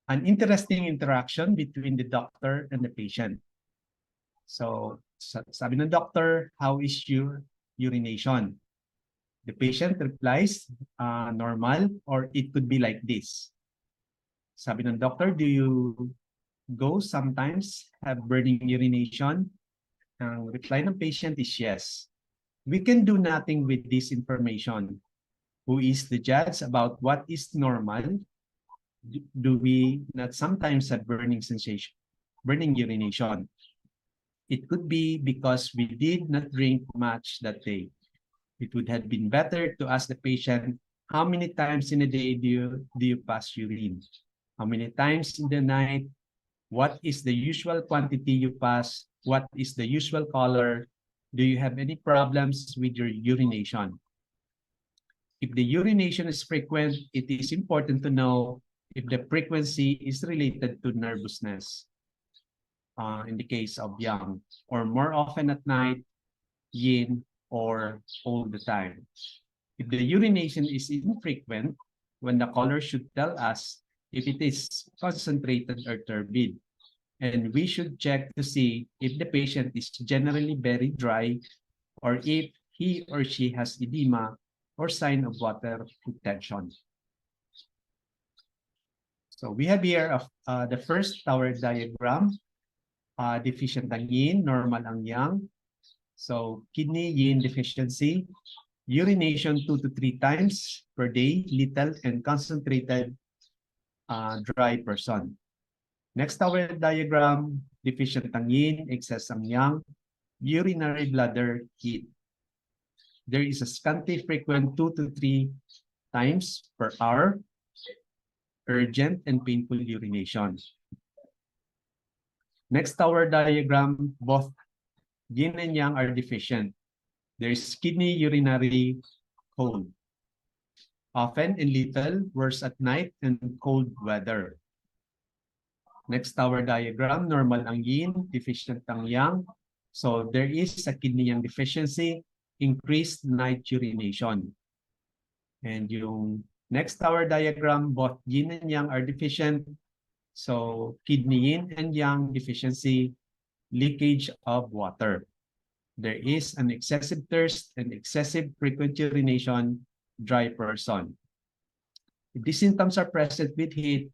an interesting interaction between the doctor and the patient. So, sabi ng doctor, how is your urination? The patient replies, normal, or it could be like this. Sabi ng doctor, do you go sometimes have burning urination? Ang reply ng patient is yes. We can do nothing with this information. Who is the judge about what is normal? Do we not sometimes have burning sensation, burning urination? It could be because we did not drink much that day. It would have been better to ask the patient, how many times in a day do you pass urine? How many times in the night? What is the usual quantity you pass? What is the usual color? Do you have any problems with your urination? If the urination is frequent, it is important to know if the frequency is related to nervousness. In the case of young, or more often at night, yin, or all the time. If the urination is infrequent, when the color should tell us if it is concentrated or turbid. And we should check to see if the patient is generally very dry or if he or she has edema or sign of water retention. So we have here the first tower diagram. Deficient ang yin, normal ang yang. So kidney yin deficiency, urination 2 to 3 times per day, little and concentrated, dry person. Next tower diagram, deficient ang yin, excess ang yang, urinary bladder heat. There is a scanty frequent 2 to 3 times per hour, urgent and painful urination. Next tower diagram, both yin and yang are deficient. There is kidney urinary cold. Often and little, worse at night and cold weather. Next tower diagram, normal ang yin, deficient ang yang. So there is a kidney yang deficiency, increased night urination. And yung next tower diagram, both yin and yang are deficient. So kidney yin and yang deficiency, leakage of water. There is an excessive thirst and excessive frequent urination, dry person. If these symptoms are present with heat,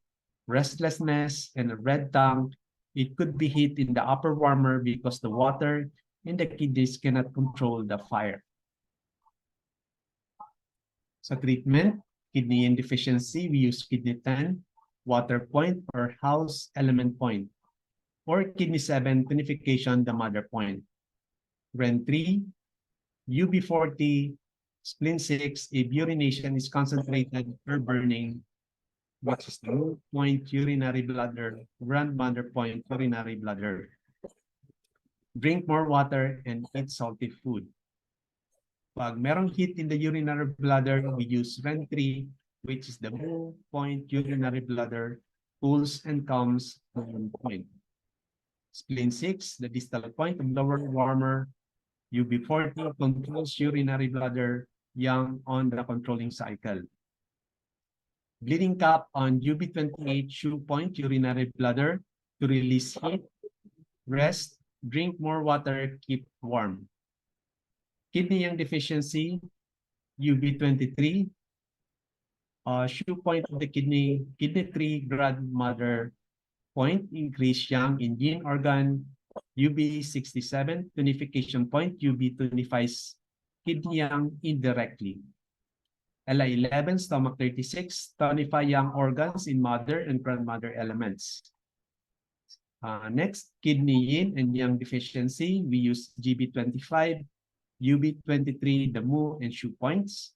restlessness, and a red tongue, it could be heat in the upper warmer because the water in the kidneys cannot control the fire. So treatment, kidney yin deficiency, we use kidney 10, water point or house element point, or kidney 7, tonification, the mother point. REN 3, UB40, spleen 6, if urination is concentrated or burning, which is the point urinary bladder, grandmother point urinary bladder. Drink more water and eat salty food. Pag merong heat in the urinary bladder, we use REN 3, which is the point urinary bladder, cools and calms point. Spleen 6, the distal point of lower warmer. UB40 controls urinary bladder, yang on the controlling cycle. Bleeding cap on UB28, shoe point urinary bladder to release heat, rest, drink more water, keep warm. Kidney yang deficiency, UB23, shoe point of the kidney, kidney 3, grandmother point, increase yang in yin organ, UB67, tonification point, UB tonifies kidney yang indirectly. LI11, stomach 36, tonify yang organs in mother and grandmother elements. Next, kidney yin and yang deficiency, we use GB25, UB23, the mu and shoe points.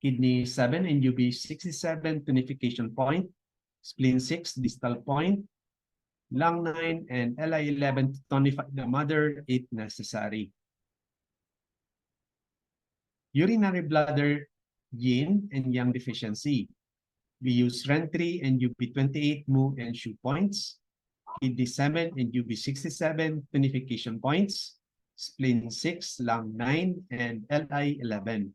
Kidney 7 and UB67, tonification point. Spleen 6, distal point. Lung 9 and LI11 to tonify the mother if necessary. Urinary bladder yin and yang deficiency. We use REN 3 and UB28, mu and shoe points. Kidney 7 and UB67, tonification points. Spleen 6, lung 9, and LI11.